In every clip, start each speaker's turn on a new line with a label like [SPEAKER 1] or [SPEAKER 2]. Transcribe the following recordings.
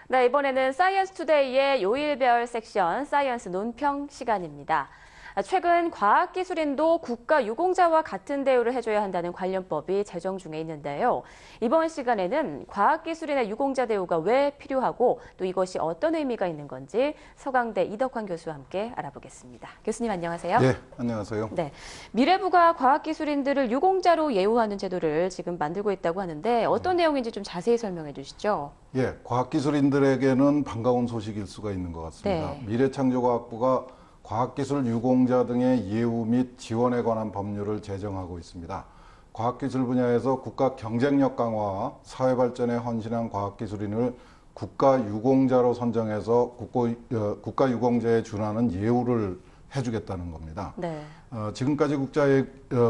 [SPEAKER 1] 네, 이번에는 사이언스 투데이의 요일별 섹션 사이언스 논평 시간입니다. 최근 과학기술인도 국가유공자와 같은 대우를 해줘야 한다는 관련법이 제정 중에 있는데요. 이번 시간에는 과학기술인의 유공자 대우가 왜 필요하고 또 이것이 어떤 의미가 있는 건지 서강대 이덕환 교수와 함께 알아보겠습니다. 교수님 안녕하세요.
[SPEAKER 2] 네, 안녕하세요.
[SPEAKER 1] 네, 미래부가 과학기술인들을 유공자로 예우하는 제도를 지금 만들고 있다고 하는데 어떤 내용인지 좀 자세히 설명해 주시죠.
[SPEAKER 2] 예, 과학기술인들에게는 반가운 소식일 수가 있는 것 같습니다.
[SPEAKER 1] 네.
[SPEAKER 2] 미래창조과학부가 과학기술 유공자 등의 예우 및 지원에 관한 법률을 제정하고 있습니다. 과학기술 분야에서 국가 경쟁력 강화와 사회 발전에 헌신한 과학기술인을 국가 유공자로 선정해서 국가 유공자에 준하는 예우를 해주겠다는 겁니다.
[SPEAKER 1] 네.
[SPEAKER 2] 지금까지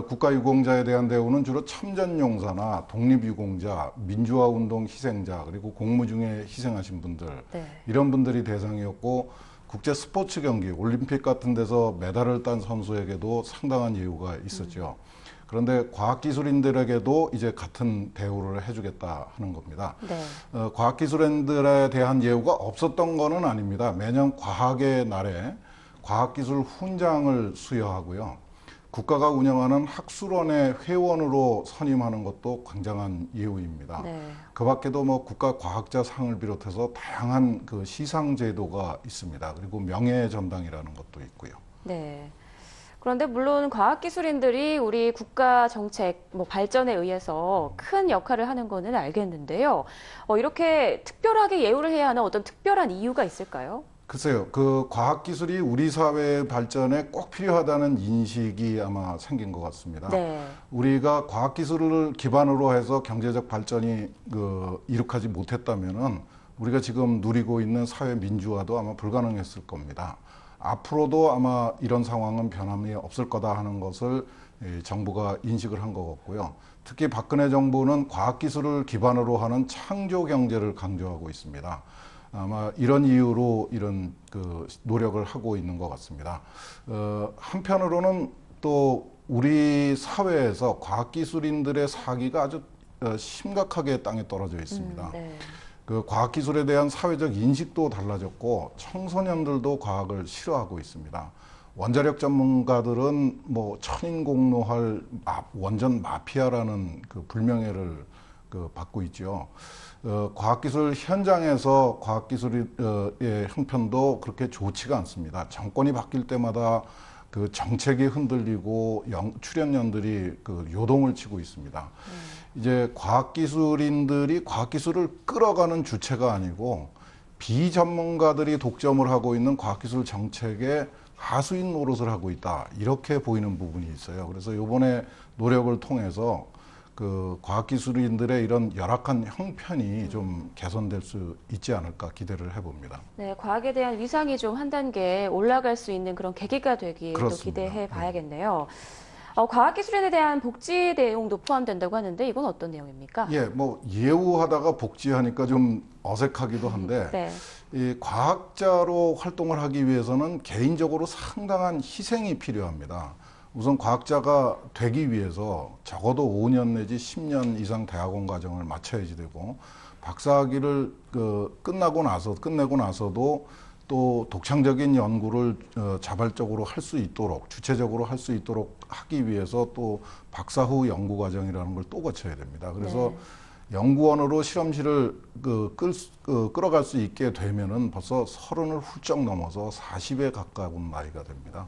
[SPEAKER 2] 국가 유공자에 대한 대우는 주로 참전용사나 독립유공자, 민주화운동 희생자, 그리고 공무 중에 희생하신 분들,
[SPEAKER 1] 네.
[SPEAKER 2] 이런 분들이 대상이었고, 국제 스포츠 경기, 올림픽 같은 데서 메달을 딴 선수에게도 상당한 예우가 있었죠. 그런데 과학기술인들에게도 이제 같은 대우를 해주겠다 하는 겁니다.
[SPEAKER 1] 네.
[SPEAKER 2] 과학기술인들에 대한 예우가 없었던 거는 아닙니다. 매년 과학의 날에 과학기술 훈장을 수여하고요. 국가가 운영하는 학술원의 회원으로 선임하는 것도 굉장한 예우입니다.
[SPEAKER 1] 네.
[SPEAKER 2] 그 밖에도 뭐 국가과학자상을 비롯해서 다양한 그 시상 제도가 있습니다. 그리고 명예전당이라는 것도 있고요.
[SPEAKER 1] 네. 그런데 물론 과학기술인들이 우리 국가 정책 발전에 의해서 큰 역할을 하는 거는 알겠는데요. 이렇게 특별하게 예우를 해야 하는 어떤 특별한 이유가 있을까요?
[SPEAKER 2] 글쎄요, 그 과학기술이 우리 사회 발전에 꼭 필요하다는 인식이 아마 생긴 것 같습니다.
[SPEAKER 1] 네.
[SPEAKER 2] 우리가 과학기술을 기반으로 해서 경제적 발전이 이룩하지 못했다면은 우리가 지금 누리고 있는 사회 민주화도 아마 불가능했을 겁니다. 앞으로도 아마 이런 상황은 변함이 없을 거다 하는 것을 정부가 인식을 한 것 같고요. 특히 박근혜 정부는 과학기술을 기반으로 하는 창조 경제를 강조하고 있습니다. 아마 이런 이유로 이런 그 노력을 하고 있는 것 같습니다. 한편으로는 또 우리 사회에서 과학기술인들의 사기가 아주 심각하게 땅에 떨어져 있습니다.
[SPEAKER 1] 네.
[SPEAKER 2] 그 과학기술에 대한 사회적 인식도 달라졌고 청소년들도 과학을 싫어하고 있습니다. 원자력 전문가들은 뭐 천인공노할 원전 마피아라는 그 불명예를 받고 있죠. 과학기술 현장에서 과학기술의 형편도 그렇게 좋지가 않습니다. 정권이 바뀔 때마다 그 정책이 흔들리고 출연연들이 그 요동을 치고 있습니다. 이제 과학기술인들이 과학기술을 끌어가는 주체가 아니고 비전문가들이 독점을 하고 있는 과학기술 정책에 하수인 노릇을 하고 있다. 이렇게 보이는 부분이 있어요. 그래서 이번에 노력을 통해서 그 과학기술인들의 이런 열악한 형편이 좀 개선될 수 있지 않을까 기대를 해봅니다.
[SPEAKER 1] 네, 과학에 대한 위상이 좀 한 단계 올라갈 수 있는 그런 계기가 되길 또
[SPEAKER 2] 그렇습니다.
[SPEAKER 1] 기대해 봐야겠네요. 과학기술인에 대한 복지 내용도 포함된다고 하는데 이건 어떤 내용입니까?
[SPEAKER 2] 예, 뭐 예우하다가 복지하니까 좀 어색하기도 한데
[SPEAKER 1] 네.
[SPEAKER 2] 이 과학자로 활동을 하기 위해서는 개인적으로 상당한 희생이 필요합니다. 우선 과학자가 되기 위해서 적어도 5년 내지 10년 이상 대학원 과정을 마쳐야지 되고 박사학위를 끝내고 나서도 또 독창적인 연구를 자발적으로 할 수 있도록 주체적으로 할 수 있도록 하기 위해서 또 박사 후 연구 과정이라는 걸 또 거쳐야 됩니다. 그래서
[SPEAKER 1] 네.
[SPEAKER 2] 연구원으로 실험실을 끌어갈 수 있게 되면은 벌써 30을 훌쩍 넘어서 40에 가까운 나이가 됩니다.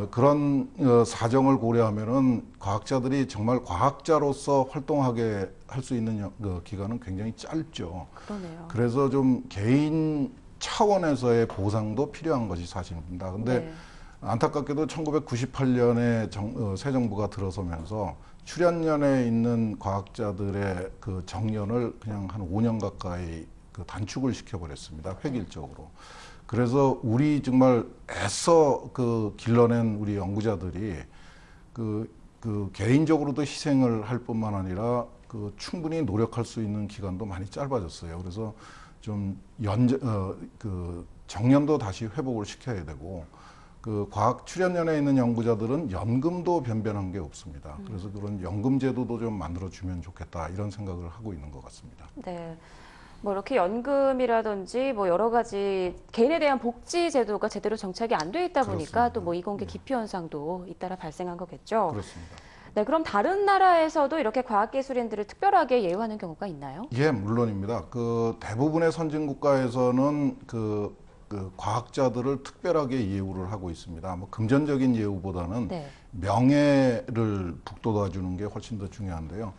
[SPEAKER 2] 그런 사정을 고려하면은 과학자들이 정말 과학자로서 활동하게 할 수 있는 기간은 굉장히 짧죠.
[SPEAKER 1] 그러네요.
[SPEAKER 2] 그래서 좀 개인 차원에서의 보상도 필요한 것이 사실입니다. 근데
[SPEAKER 1] 네.
[SPEAKER 2] 안타깝게도 1998년에 새 정부가 들어서면서 출연연에 있는 과학자들의 그 정년을 그냥 한 5년 가까이 그 단축을 시켜버렸습니다. 획일적으로. 그래서 우리 정말 애써 길러낸 우리 연구자들이 개인적으로도 희생을 할 뿐만 아니라 충분히 노력할 수 있는 기간도 많이 짧아졌어요. 그래서 좀 정년도 다시 회복을 시켜야 되고 과학 출연연에 있는 연구자들은 연금도 변변한 게 없습니다. 그래서 그런 연금 제도도 좀 만들어주면 좋겠다 이런 생각을 하고 있는 것 같습니다.
[SPEAKER 1] 네. 뭐 이렇게 연금이라든지 뭐 여러 가지 개인에 대한 복지 제도가 제대로 정착이 안 돼 있다 보니까
[SPEAKER 2] 그렇습니다.
[SPEAKER 1] 또 뭐 이공계
[SPEAKER 2] 예.
[SPEAKER 1] 기피 현상도 잇따라 발생한 거겠죠.
[SPEAKER 2] 그렇습니다.
[SPEAKER 1] 네, 그럼 다른 나라에서도 이렇게 과학기술인들을 특별하게 예우하는 경우가 있나요?
[SPEAKER 2] 예, 물론입니다. 그 대부분의 선진 국가에서는 그 과학자들을 특별하게 예우를 하고 있습니다. 뭐 금전적인 예우보다는
[SPEAKER 1] 네.
[SPEAKER 2] 명예를 북돋아 주는 게 훨씬 더 중요한데요.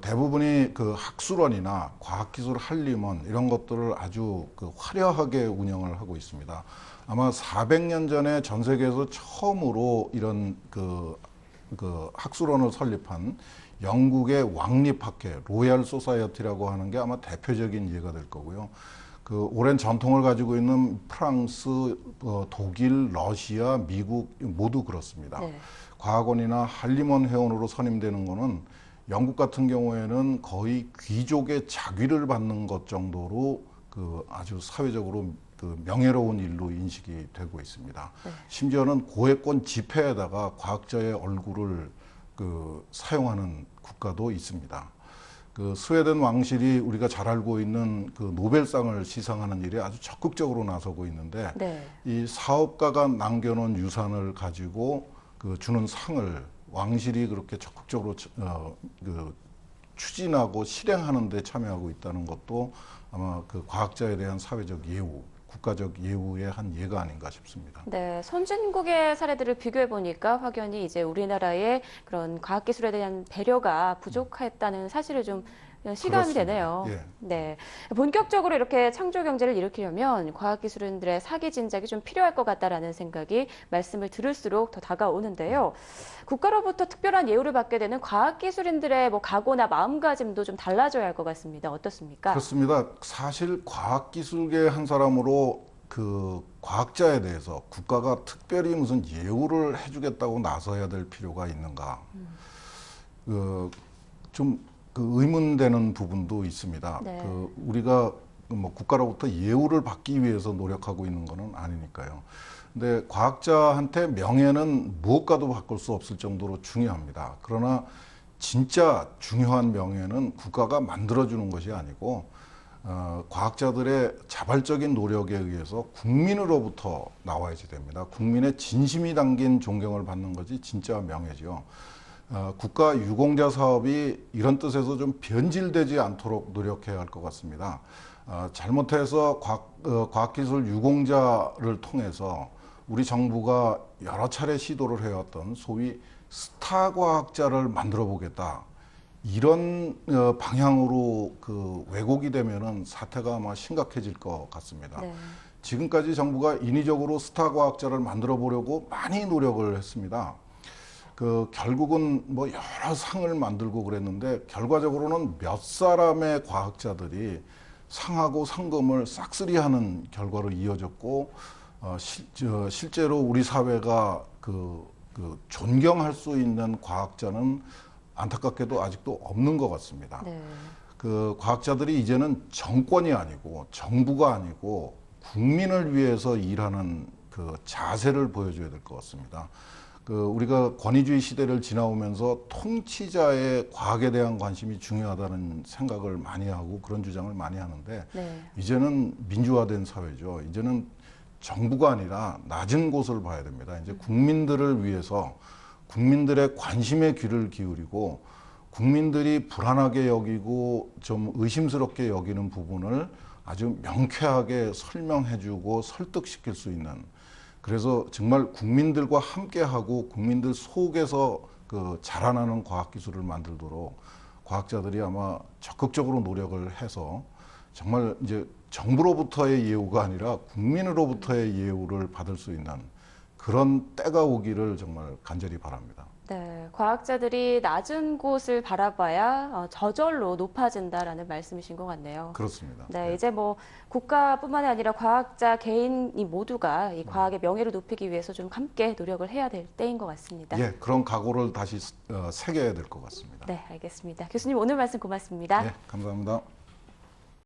[SPEAKER 2] 대부분이 그 학술원이나 과학기술 한림원 이런 것들을 아주 그 화려하게 운영을 하고 있습니다. 아마 400년 전에 전 세계에서 처음으로 이런 그 학술원을 설립한 영국의 왕립학회 로얄 소사이어티라고 하는 게 아마 대표적인 예가 될 거고요. 그 오랜 전통을 가지고 있는 프랑스, 독일, 러시아, 미국 모두 그렇습니다.
[SPEAKER 1] 네.
[SPEAKER 2] 과학원이나 한림원 회원으로 선임되는 거는 영국 같은 경우에는 거의 귀족의 자귀를 받는 것 정도로 그 아주 사회적으로 그 명예로운 일로 인식이 되고 있습니다.
[SPEAKER 1] 네.
[SPEAKER 2] 심지어는 고액권 지폐에다가 과학자의 얼굴을 그 사용하는 국가도 있습니다. 그 스웨덴 왕실이 우리가 잘 알고 있는 그 노벨상을 시상하는 일에 아주 적극적으로 나서고 있는데
[SPEAKER 1] 네.
[SPEAKER 2] 이 사업가가 남겨놓은 유산을 가지고 그 주는 상을 왕실이 그렇게 적극적으로 그 추진하고 실행하는 데 참여하고 있다는 것도 아마 그 과학자에 대한 사회적 예우, 국가적 예우의 한 예가 아닌가 싶습니다.
[SPEAKER 1] 네, 선진국의 사례들을 비교해 보니까 확연히 이제 우리나라의 그런 과학기술에 대한 배려가 부족했다는 사실을 좀 실감이
[SPEAKER 2] 그렇습니다.
[SPEAKER 1] 되네요.
[SPEAKER 2] 예.
[SPEAKER 1] 네, 본격적으로 이렇게 창조 경제를 일으키려면 과학기술인들의 사기 진작이 좀 필요할 것 같다라는 생각이 말씀을 들을수록 더 다가오는데요. 국가로부터 특별한 예우를 받게 되는 과학기술인들의 뭐 각오나 마음가짐도 좀 달라져야 할 것 같습니다. 어떻습니까?
[SPEAKER 2] 그렇습니다. 사실 과학기술계 한 사람으로 그 과학자에 대해서 국가가 특별히 무슨 예우를 해주겠다고 나서야 될 필요가 있는가? 좀 그 의문되는 부분도 있습니다.
[SPEAKER 1] 네.
[SPEAKER 2] 그 우리가 뭐 국가로부터 예우를 받기 위해서 노력하고 있는 것은 아니니까요. 근데 과학자한테 명예는 무엇과도 바꿀 수 없을 정도로 중요합니다. 그러나 진짜 중요한 명예는 국가가 만들어주는 것이 아니고 과학자들의 자발적인 노력에 의해서 국민으로부터 나와야지 됩니다. 국민의 진심이 담긴 존경을 받는 것이 진짜 명예죠. 국가 유공자 사업이 이런 뜻에서 좀 변질되지 않도록 노력해야 할 것 같습니다. 잘못해서 과학기술 유공자를 통해서 우리 정부가 여러 차례 시도를 해왔던 소위 스타 과학자를 만들어 보겠다. 이런 방향으로 그 왜곡이 되면은 사태가 아마 심각해질 것 같습니다.
[SPEAKER 1] 네.
[SPEAKER 2] 지금까지 정부가 인위적으로 스타 과학자를 만들어 보려고 많이 노력을 했습니다. 그 결국은 뭐 여러 상을 만들고 그랬는데 결과적으로는 몇 사람의 과학자들이 상하고 상금을 싹쓸이하는 결과로 이어졌고 실제로 우리 사회가 그 존경할 수 있는 과학자는 안타깝게도 아직도 없는 것 같습니다.
[SPEAKER 1] 네.
[SPEAKER 2] 그 과학자들이 이제는 정권이 아니고 정부가 아니고 국민을 위해서 일하는 그 자세를 보여줘야 될 것 같습니다. 그 우리가 권위주의 시대를 지나오면서 통치자의 과학에 대한 관심이 중요하다는 생각을 많이 하고 그런 주장을 많이 하는데
[SPEAKER 1] 네.
[SPEAKER 2] 이제는 민주화된 사회죠. 이제는 정부가 아니라 낮은 곳을 봐야 됩니다. 이제 국민들을 위해서 국민들의 관심에 귀를 기울이고 국민들이 불안하게 여기고 좀 의심스럽게 여기는 부분을 아주 명쾌하게 설명해주고 설득시킬 수 있는, 그래서 정말 국민들과 함께하고 국민들 속에서 그 자라나는 과학기술을 만들도록 과학자들이 아마 적극적으로 노력을 해서 정말 이제 정부로부터의 예우가 아니라 국민으로부터의 예우를 받을 수 있는 그런 때가 오기를 정말 간절히 바랍니다.
[SPEAKER 1] 네, 과학자들이 낮은 곳을 바라봐야 저절로 높아진다라는 말씀이신 것 같네요.
[SPEAKER 2] 그렇습니다.
[SPEAKER 1] 네, 이제 뭐 국가뿐만이 아니라 과학자 개인이 모두가 이 과학의 명예를 높이기 위해서 좀 함께 노력을 해야 될 때인 것 같습니다.
[SPEAKER 2] 예, 그런 각오를 다시 새겨야 될 것 같습니다.
[SPEAKER 1] 네, 알겠습니다. 교수님 오늘 말씀 고맙습니다.
[SPEAKER 2] 예, 감사합니다.